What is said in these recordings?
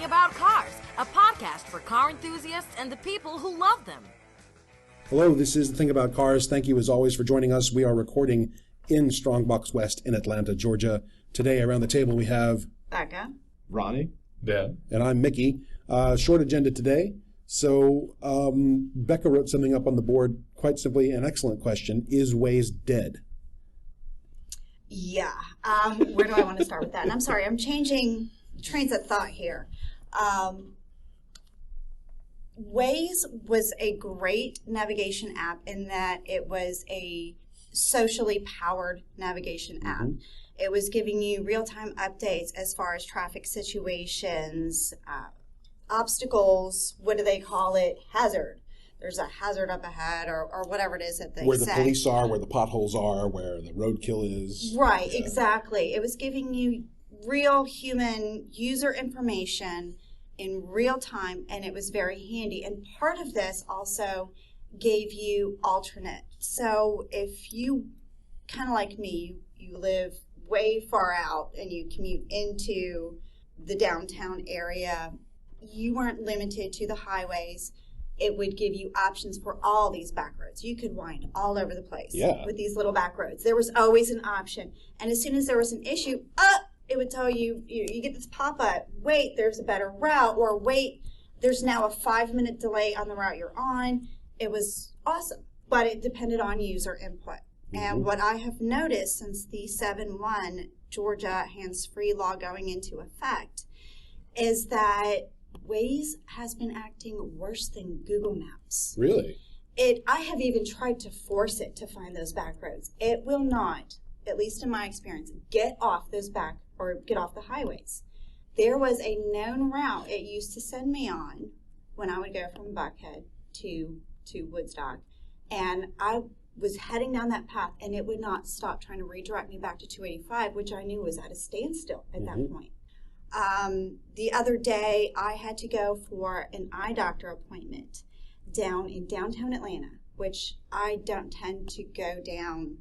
Thing About Cars, a podcast for car enthusiasts and the people who love them. Hello, this is The Thing About Cars. Thank you as always for joining us. We are recording in Strongbox West in Atlanta, Georgia. Today around the table we have Becca, Ronny, Ben, and I'm Mickey. Short agenda today. So Becca wrote something up on the board, quite simply, an excellent question. Is Waze dead? yeah. Where do I want to start with that? And I'm sorry, I'm changing trains of thought here. Waze was a great navigation app in that it was a socially powered navigation app. Mm-hmm. It was giving you real-time updates as far as traffic situations, obstacles, what do they call it? Hazard. There's a hazard up ahead or whatever it is that they say. Where the police are, where the potholes are, where the roadkill is. Right, yeah. Exactly. It was giving you real human user information in real time, and it was very handy. And part of this also gave you alternate. So if you, kind of like me, you live way far out and you commute into the downtown area, you weren't limited to the highways. It would give you options for all these back roads. You could wind all over the place with these little back roads. There was always an option. And as soon as there was an issue, it would tell you, you get this pop-up, wait, there's a better route, or wait, there's now a 5-minute delay on the route you're on. It was awesome, but it depended on user input. Mm-hmm. And what I have noticed since the 7-1 Georgia hands-free law going into effect is that Waze has been acting worse than Google Maps. Really? I have even tried to force it to find those back roads. It will not, at least in my experience, get off the highways. There was a known route it used to send me on when I would go from Buckhead to Woodstock, and I was heading down that path, and it would not stop trying to redirect me back to 285, which I knew was at a standstill at that point. The other day, I had to go for an eye doctor appointment down in downtown Atlanta, which I don't tend to go down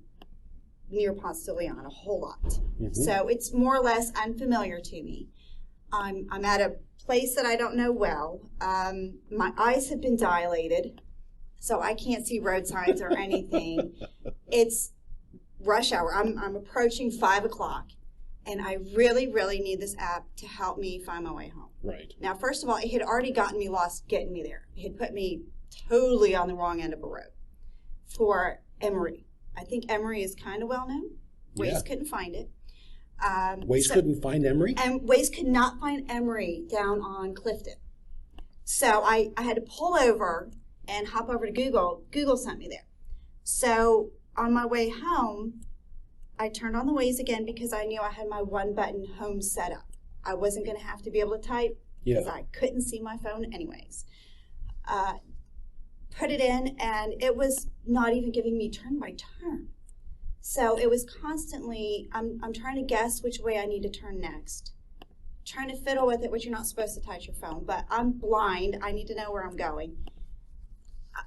near Ponce de Leon a whole lot. Mm-hmm. So it's more or less unfamiliar to me. I'm at a place that I don't know well. My eyes have been dilated, so I can't see road signs or anything. It's rush hour. I'm approaching 5 o'clock. And I really, really need this app to help me find my way home. Right. Now, first of all, it had already gotten me lost getting me there. It had put me totally on the wrong end of a road for Emory. I think Emory is kind of well known. Waze couldn't find it. Waze couldn't find Emory? And Waze could not find Emory down on Clifton. So I had to pull over and hop over to Google. Google sent me there. So on my way home, I turned on the Waze again because I knew I had my one-button home set up. I wasn't going to have to be able to type because I couldn't see my phone anyways. Put it in, and it was not even giving me turn by turn. So it was constantly, I'm trying to guess which way I need to turn next. Trying to fiddle with it, which you're not supposed to touch your phone, but I'm blind. I need to know where I'm going.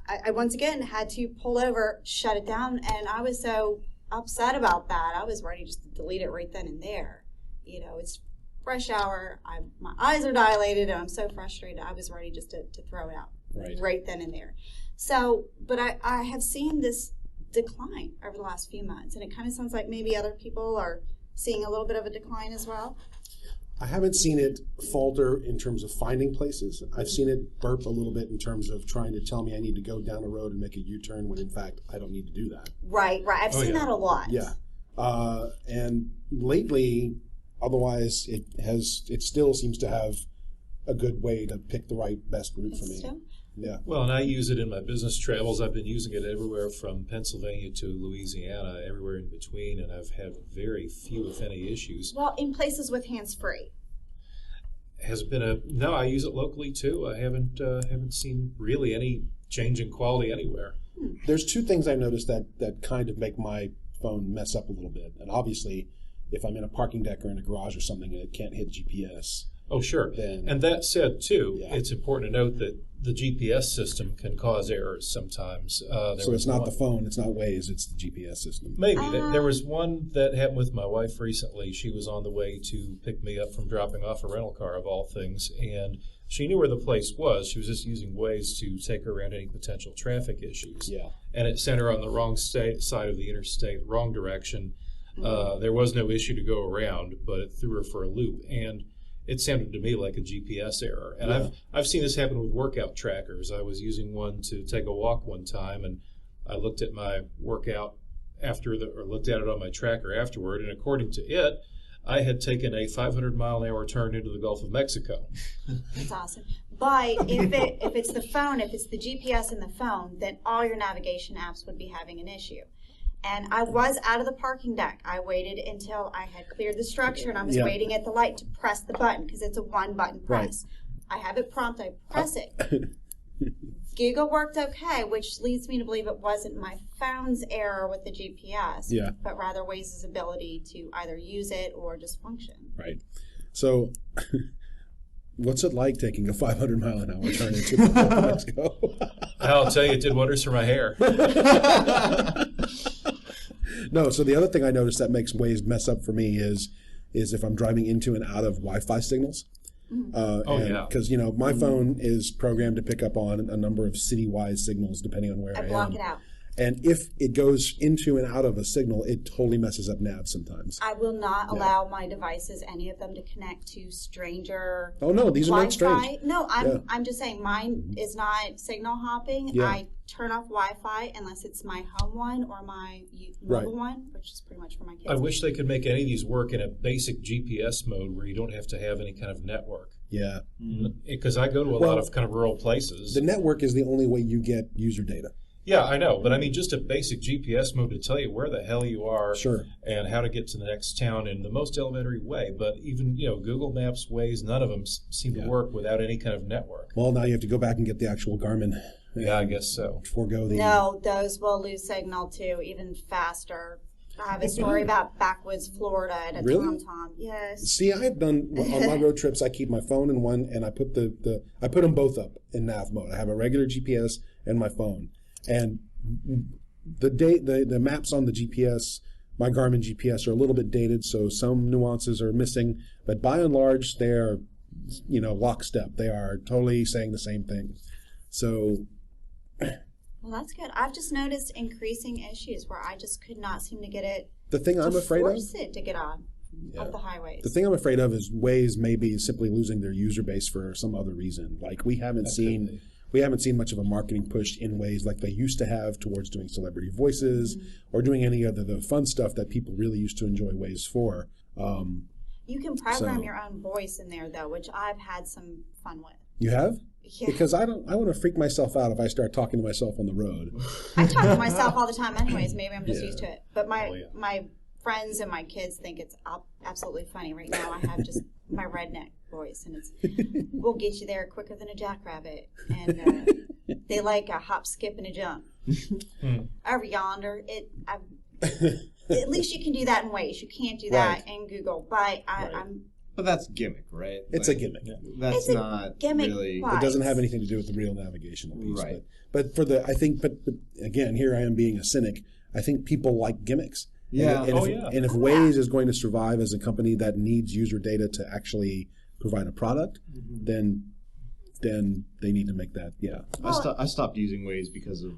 I once again had to pull over, shut it down, and I was so upset about that. I was ready just to delete it right then and there. You know, it's rush hour. My eyes are dilated, and I'm so frustrated. I was ready just to throw it out right then and there. So, but I have seen this decline over the last few months, and it kind of sounds like maybe other people are seeing a little bit of a decline as well. I haven't seen it falter in terms of finding places. I've seen it burp a little bit in terms of trying to tell me I need to go down a road and make a U-turn when in fact I don't need to do that. Right. I've seen that a lot. Yeah. And lately, otherwise, it still seems to have a good way to pick the best route for me. Still? Yeah. Well, and I use it in my business travels. I've been using it everywhere from Pennsylvania to Louisiana, everywhere in between, and I've had very few, if any, issues. Well, in places with hands-free. No, I use it locally too. I haven't seen really any change in quality anywhere. There's two things I've noticed that kind of make my phone mess up a little bit. And obviously, if I'm in a parking deck or in a garage or something and it can't hit GPS, Oh, sure. then And that said, too, Yeah. it's important to note that the GPS system can cause errors sometimes. so it's not the phone, it's not Waze, it's the GPS system. Maybe. There was one that happened with my wife recently. She was on the way to pick me up from dropping off a rental car, of all things, and she knew where the place was. She was just using Waze to take her around any potential traffic issues. Yeah. And it sent her on the wrong side of the interstate, wrong direction. There was no issue to go around, but it threw her for a loop. And it sounded to me like a GPS error. And Yeah. I've seen this happen with workout trackers. I was using one to take a walk one time, and I looked at my workout looked at it on my tracker afterward, and according to it, I had taken a 500-mile-an-hour turn into the Gulf of Mexico. That's awesome. But if it's the phone, if it's the GPS in the phone, then all your navigation apps would be having an issue. And I was out of the parking deck. I waited until I had cleared the structure, and I was waiting at the light to press the button because it's a one-button press. I have it prompt. I press it. Google worked okay, which leads me to believe it wasn't my phone's error with the GPS, but rather Waze's ability to either use it or just function. Right. So, what's it like taking a 500-mile-an-hour turn into the Gulf of Mexico? I'll tell you, it did wonders for my hair. No, so the other thing I noticed that makes Waze mess up for me is if I'm driving into and out of Wi-Fi signals. Because, my phone is programmed to pick up on a number of citywide signals depending on where I am. I block it out. And if it goes into and out of a signal, it totally messes up nav sometimes. I will not allow my devices, any of them, to connect to stranger Oh, no, these are not Wi-Fi. strange. No, I'm just saying mine is not signal hopping. Yeah. I turn off Wi-Fi unless it's my home one or my mobile one, which is pretty much for my kids. I wish they could make any of these work in a basic GPS mode where you don't have to have any kind of network. Yeah. Because I go to a lot of kind of rural places. The network is the only way you get user data. Yeah, I know. But I mean, just a basic GPS mode to tell you where the hell you are and how to get to the next town in the most elementary way. But even, Google Maps, Waze, none of them seem to work without any kind of network. Well, now you have to go back and get the actual Garmin. Yeah, I guess so. Forego the... No, those will lose signal too, even faster. I have a story about backwoods Florida at a TomTom. Yes. See, I've done on my road trips. I keep my phone in one, and I put I put them both up in nav mode. I have a regular GPS and my phone, and the maps on the GPS, my Garmin GPS, are a little bit dated, so some nuances are missing. But by and large, they are, lockstep. They are totally saying the same thing. So. Well, that's good. I've just noticed increasing issues where I just could not seem to get it. The thing I'm afraid of. Force it to get on the highways. The thing I'm afraid of is Waze maybe simply losing their user base for some other reason. Like we haven't seen much of a marketing push in Waze like they used to have towards doing celebrity voices or doing any of the fun stuff that people really used to enjoy Waze for. You can program your own voice in there though, which I've had some fun with. You have? Yeah. Because I want to freak myself out if I start talking to myself on the road. I talk to myself all the time anyways. Maybe I'm just used to it. But my friends and my kids think it's absolutely funny. Right now I have just my redneck voice, and it's we'll get you there quicker than a jackrabbit. And they like a hop, skip, and a jump. Over yonder, at least you can do that in Waze. You can't do that in Google. But But that's gimmick, right? It's a gimmick. That's not gimmick really. wise. It doesn't have anything to do with the real navigational piece. Right. But again, here I am being a cynic. I think people like gimmicks. Yeah. And if Waze is going to survive as a company that needs user data to actually provide a product, then they need to make that. Yeah. I stopped using Waze because of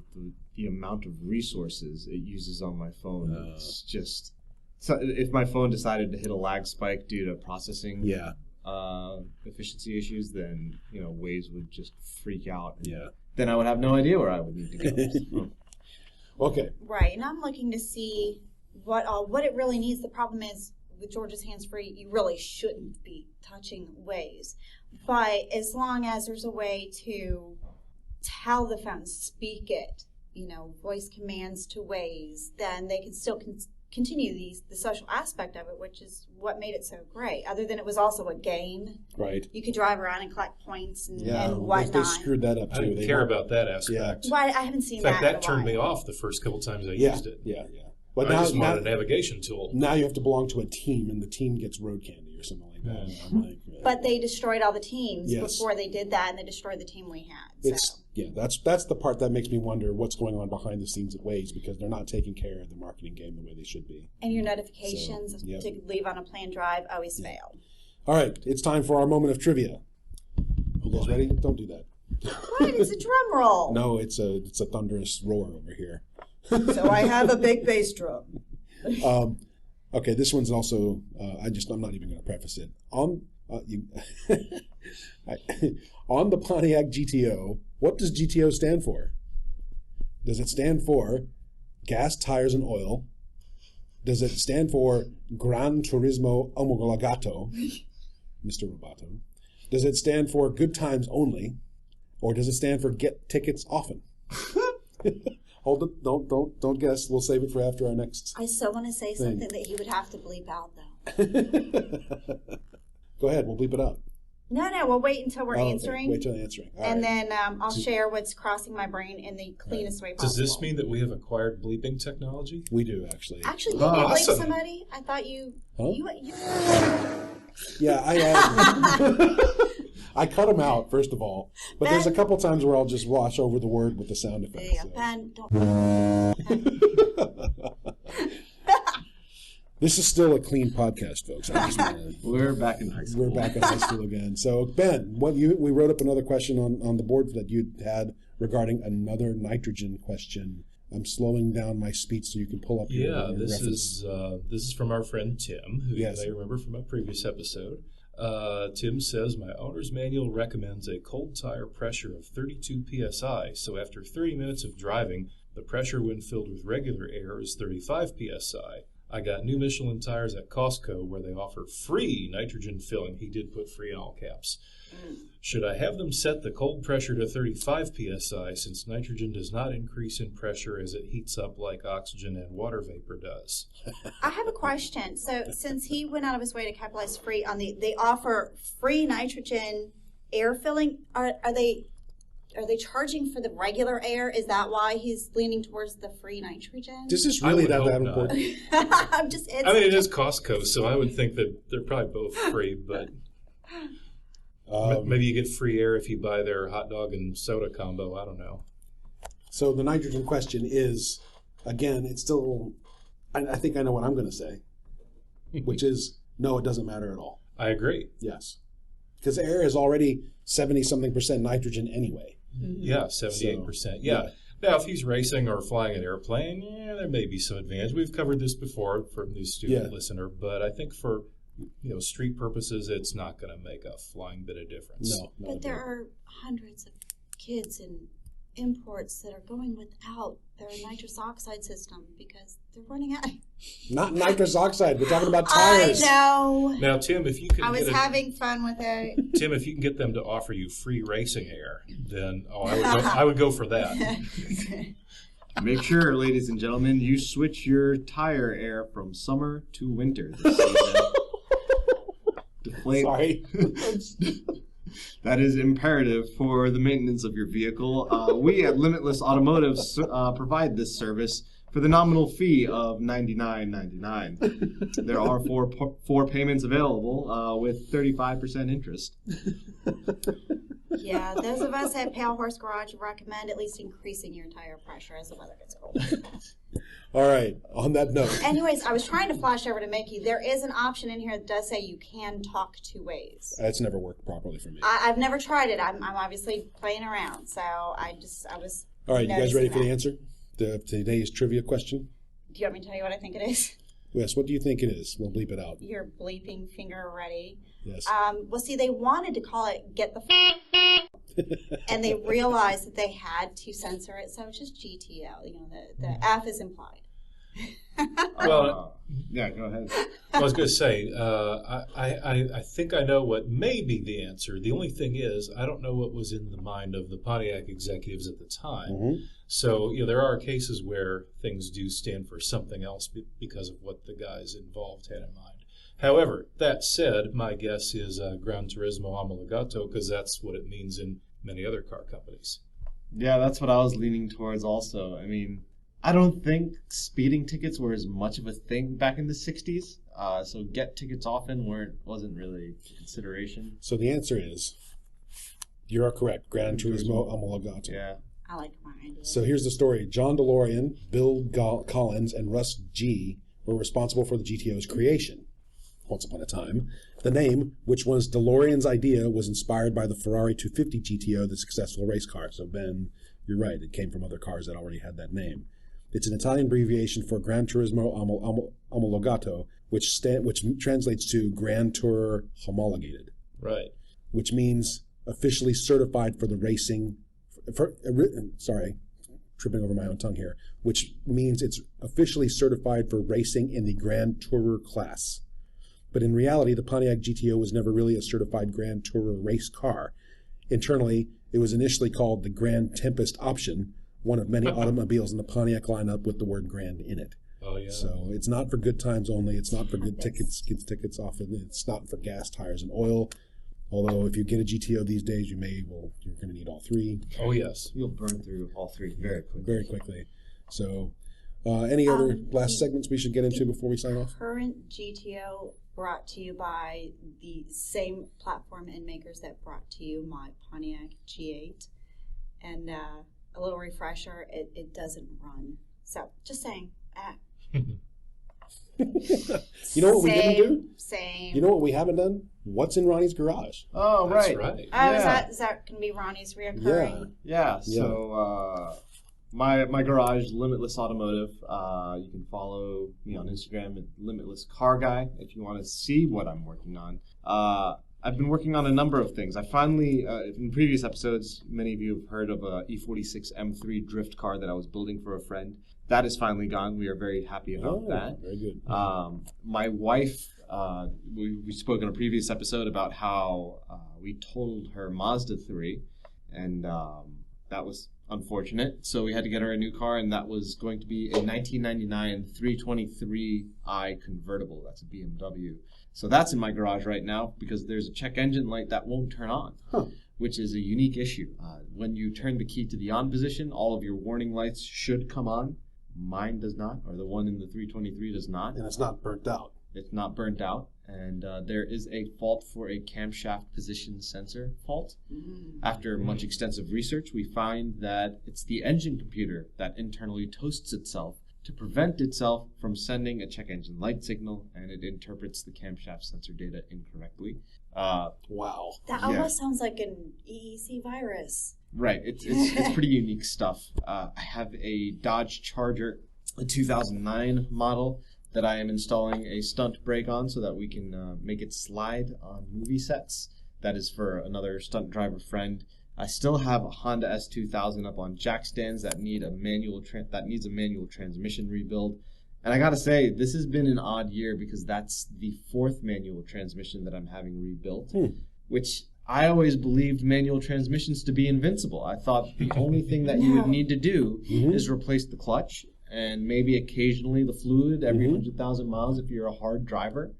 the amount of resources it uses on my phone. It's just. So if my phone decided to hit a lag spike due to processing efficiency issues, then Waze would just freak out. And then I would have no idea where I would need to go. Okay. Right, and I'm looking to see what it really needs. The problem is with Georgia's hands-free, you really shouldn't be touching Waze. But as long as there's a way to tell the phone, speak it, voice commands to Waze, then they can still continue the social aspect of it, which is what made it so great. Other than it was also a game. Right. You could drive around and collect points and whatnot. They screwed that up too. I didn't care about that aspect. Well, I haven't seen In fact, that that turned me off the first couple times I used it. Yeah. But I just wanted a navigation tool. Now you have to belong to a team, and the team gets road candy or something like that. I'm like, but they destroyed all the teams Yes. before they did that, and they destroyed the team we had. So. That's the part that makes me wonder what's going on behind the scenes at Waze, because they're not taking care of the marketing game the way they should be. And your notifications So, to leave on a planned drive always fail. All right, it's time for our moment of trivia. You guys ready? Don't do that. What? It's a drum roll. No, it's a thunderous roar over here. So I have a big bass drum. Okay, this one's also. I'm not even going to preface it. On on the Pontiac GTO, what does GTO stand for? Does it stand for gas, tires, and oil? Does it stand for Gran Turismo Omologato, Mr. Roboto? Does it stand for good times only? Or does it stand for get tickets often? Hold it. Don't guess. We'll save it for after our next. I so want to say something that he would have to bleep out, though. Go ahead. We'll bleep it out. No, we'll wait until we're answering. Okay. Wait till answering. All and right. then I'll share what's crossing my brain in the cleanest way possible. Does this mean that we have acquired bleeping technology? We do, actually. Actually, did you bleep awesome. somebody? I thought you... Huh? you Yeah, I cut them out, first of all. But there's a couple times where I'll just wash over the word with the sound effects. Yeah, So. Ben, don't... This is still a clean podcast, folks. I just wanna, We're back in high school. we're back in high school again. So, Ben, we wrote up another question on the board that you had regarding another nitrogen question. I'm slowing down my speech so you can pull up your This reference. is from our friend Tim, who Yes. you may remember from a previous episode. Tim says, my owner's manual recommends a cold tire pressure of 32 psi, so after 30 minutes of driving, the pressure when filled with regular air is 35 psi. I got new Michelin tires at Costco where they offer free nitrogen filling. He did put free in all caps. Should I have them set the cold pressure to 35 psi since nitrogen does not increase in pressure as it heats up like oxygen and water vapor does? I have a question. So since he went out of his way to capitalize free on they offer free nitrogen air filling, are they charging for the regular air? Is that why he's leaning towards the free nitrogen? Is this I really would that hope important? I'm just. I mean, it is Costco, so I would think that they're probably both free, but maybe you get free air if you buy their hot dog and soda combo. I don't know. So the nitrogen question is, again, it's still, I think I know what I'm going to say, which is, no, it doesn't matter at all. I agree. Yes. Because air is already 70-something% nitrogen anyway. Yeah, 78%. Yeah. Now, if he's racing or flying an airplane, there may be some advantage. We've covered this before for a new student listener, but I think for street purposes, it's not going to make a flying bit of difference. No. But there are hundreds of kids in imports that are going without their nitrous oxide system because they're running out. Not nitrous oxide. We're talking about tires. I know. Now, Tim, if you can I was having fun with it. Tim, if you can get them to offer you free racing air, then I would go for that. Make sure, ladies and gentlemen, you switch your tire air from summer to winter this season. Sorry. That is imperative for the maintenance of your vehicle. We at Limitless Automotive provide this service for the nominal fee of $99.99. There are four payments available with 35% interest. Yeah, those of us at Pale Horse Garage recommend at least increasing your tire pressure as the weather gets colder. All right. On that note. Anyways, I was trying to flash over to Mickey. There is an option in here that does say you can talk to Waze. That's never worked properly for me. I've never tried it. I'm obviously playing around, so I was. All right. You guys ready for the that. answer? Today's trivia question? Do you want me to tell you what I think it is? Yes. What do you think it is? We'll bleep it out. Your bleeping finger ready. Yes. Well, see, they wanted to call it "Get the," and they realized that they had to censor it, so it's just GTL. The F is implied. Well, yeah, go ahead. I was going to say, I think I know what may be the answer. The only thing is, I don't know what was in the mind of the Pontiac executives at the time. Mm-hmm. So, there are cases where things do stand for something else because of what the guys involved had in mind. However, that said, my guess is Gran Turismo Omologato, because that's what it means in many other car companies. Yeah, that's what I was leaning towards also. I mean, I don't think speeding tickets were as much of a thing back in the 60s. So get tickets often wasn't really a consideration. So the answer is, you are correct. Gran Turismo Omologato. Yeah. I like my idea. So here's the story. John DeLorean, Bill Collins, and Russ G. were responsible for the GTO's creation. Once upon a time, the name, which was DeLorean's idea, was inspired by the Ferrari 250 GTO, the successful race car. So Ben, you're right. It came from other cars that already had that name. It's an Italian abbreviation for Gran Turismo Omologato, which translates to Grand Tourer Homologated. Right. Which means officially certified for the racing. Tripping over my own tongue here. Which means it's officially certified for racing in the Grand Tourer class. But in reality, the Pontiac GTO was never really a certified Grand Tourer race car. Internally, it was initially called the Grand Tempest option, one of many automobiles in the Pontiac lineup with the word Grand in it. Oh, yeah. So it's not for good times only. It's not for good tickets, gets tickets off of it. It's not for gas, tires, and oil. Although if you get a GTO these days, you're going to need all three. Oh, yes. You'll burn through all three very quickly. Very quickly. So any other last segments we should get into before we sign off? Current GTO brought to you by the same platform and makers that brought to you my Pontiac G8. And a little refresher, it doesn't run. So, just saying. You know what we didn't do? Same. You know what we haven't done? What's in Ronnie's garage? Oh, That's right. right. Oh, is that going to be Ronnie's reoccurring? Yeah. So my garage, Limitless Automotive. You can follow me on Instagram at Limitless Car Guy if you want to see what I'm working on. I've been working on a number of things. I finally, in previous episodes, many of you have heard of a E46 M3 drift car that I was building for a friend. That is finally gone. We are very happy about that. Very good. My wife, we spoke in a previous episode about how we totaled her Mazda 3, and that was unfortunate. So we had to get her a new car, and that was going to be a 1999 323i convertible. That's a BMW. So that's in my garage right now because there's a check engine light that won't turn on, which is a unique issue. When you turn the key to the on position, all of your warning lights should come on. Mine does not, or the one in the 323 does not. And it's not burnt out. It's not burnt out. And there is a fault for a camshaft position sensor fault. After much extensive research, we find that it's the engine computer that internally toasts itself to prevent itself from sending a check engine light signal, and it interprets the camshaft sensor data incorrectly. Wow. That almost sounds like an EEC virus. Right. It's pretty unique stuff. I have a Dodge Charger, a 2009 model, that I am installing a stunt brake on so that we can make it slide on movie sets. That is for another stunt driver friend. I still have a Honda S2000 up on jack stands that needs a manual transmission rebuild. And I gotta say, this has been an odd year because that's the fourth manual transmission that I'm having rebuilt, which I always believed manual transmissions to be invincible. I thought the only thing that you would need to do is replace the clutch and maybe occasionally the fluid every 100,000 miles if you're a hard driver.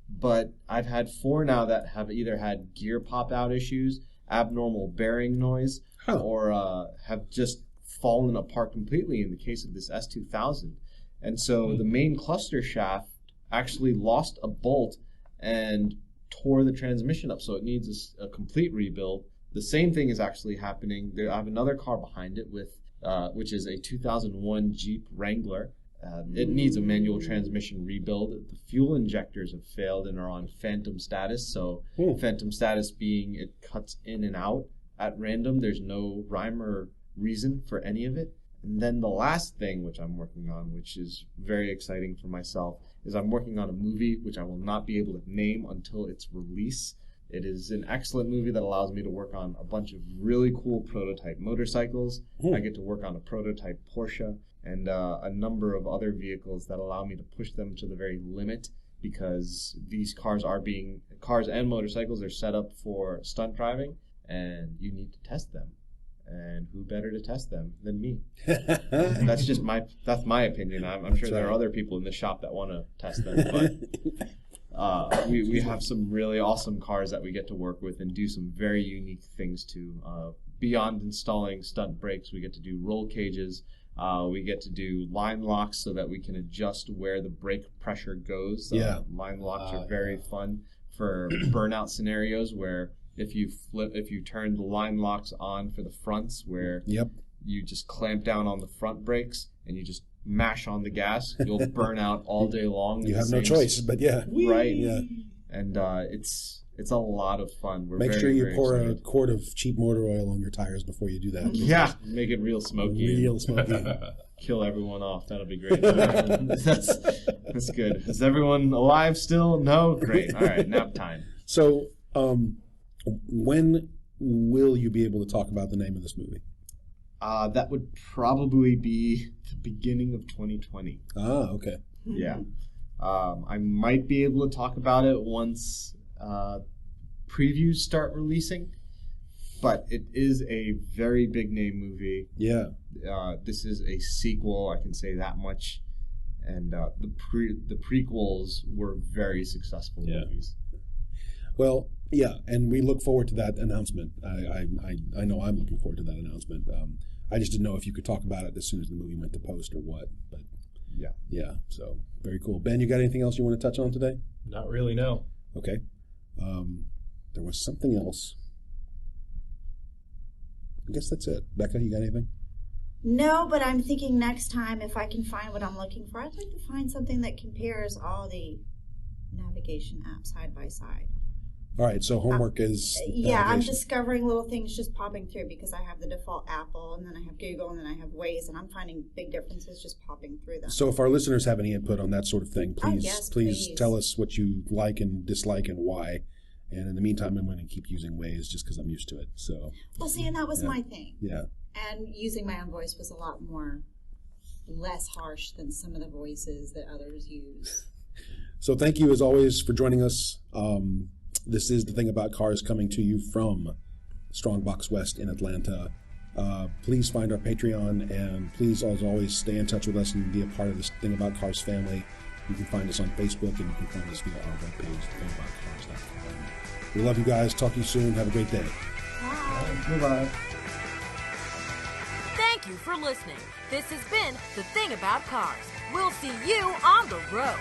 But I've had 4 now that have either had gear pop out issues, abnormal bearing noise, or have just fallen apart completely in the case of this S2000. And so the main cluster shaft actually lost a bolt and tore the transmission up, so it needs a complete rebuild. The same thing is actually happening. I have another car behind it with, which is a 2001 Jeep Wrangler. It needs a manual transmission rebuild. The fuel injectors have failed and are on phantom status. So phantom status being it cuts in and out at random. There's no rhyme or reason for any of it. And then the last thing which I'm working on, which is very exciting for myself, is I'm working on a movie which I will not be able to name until its release. It is an excellent movie that allows me to work on a bunch of really cool prototype motorcycles. I get to work on a prototype Porsche and a number of other vehicles that allow me to push them to the very limit because these cars and motorcycles are set up for stunt driving and you need to test them. And who better to test them than me? And that's my opinion. I'm sure there are other people in the shop that want to test them, but we have some really awesome cars that we get to work with and do some very unique things to. Beyond installing stunt brakes, we get to do roll cages. We get to do line locks so that we can adjust where the brake pressure goes. Line locks are very fun for burnout scenarios where if you turn the line locks on for the fronts where you just clamp down on the front brakes and you just mash on the gas, you'll burn out all day long. You have no choice, but right? Yeah, and it's a lot of fun. Make sure you pour a quart of cheap motor oil on your tires before you do that. Yeah, make it real smoky. Kill everyone off. That'll be great. That's good. Is everyone alive still? No? Great. All right, nap time. So, when will you be able to talk about the name of this movie? That would probably be the beginning of 2020. Okay. Yeah. I might be able to talk about it once previews start releasing, but it is a very big name movie. Yeah. This is a sequel, I can say that much. And the prequels were very successful movies. Well, yeah, and we look forward to that announcement. I know I'm looking forward to that announcement. I just didn't know if you could talk about it as soon as the movie went to post or what. But yeah. So very cool. Ben, you got anything else you want to touch on today? Not really, no. Okay. There was something else. I guess that's it. Becca, you got anything? No, but I'm thinking next time if I can find what I'm looking for, I'd like to find something that compares all the navigation apps side by side. All right, so homework is I'm discovering little things just popping through because I have the default Apple, and then I have Google, and then I have Waze, and I'm finding big differences just popping through them. So if our listeners have any input on that sort of thing, please, please tell us what you like and dislike and why. And in the meantime, I'm going to keep using Waze just because I'm used to it. So. Well, see, and that was my thing. Yeah. And using my own voice was a lot less harsh than some of the voices that others use. So thank you, as always, for joining us. This is The Thing About Cars, coming to you from Strongbox West in Atlanta. Please find our Patreon, and please, as always, stay in touch with us and be a part of this Thing About Cars family. You can find us on Facebook, and you can find us via our webpage, thingaboutcars.com. We love you guys. Talk to you soon. Have a great day. Bye. Bye-bye. Thank you for listening. This has been The Thing About Cars. We'll see you on the road.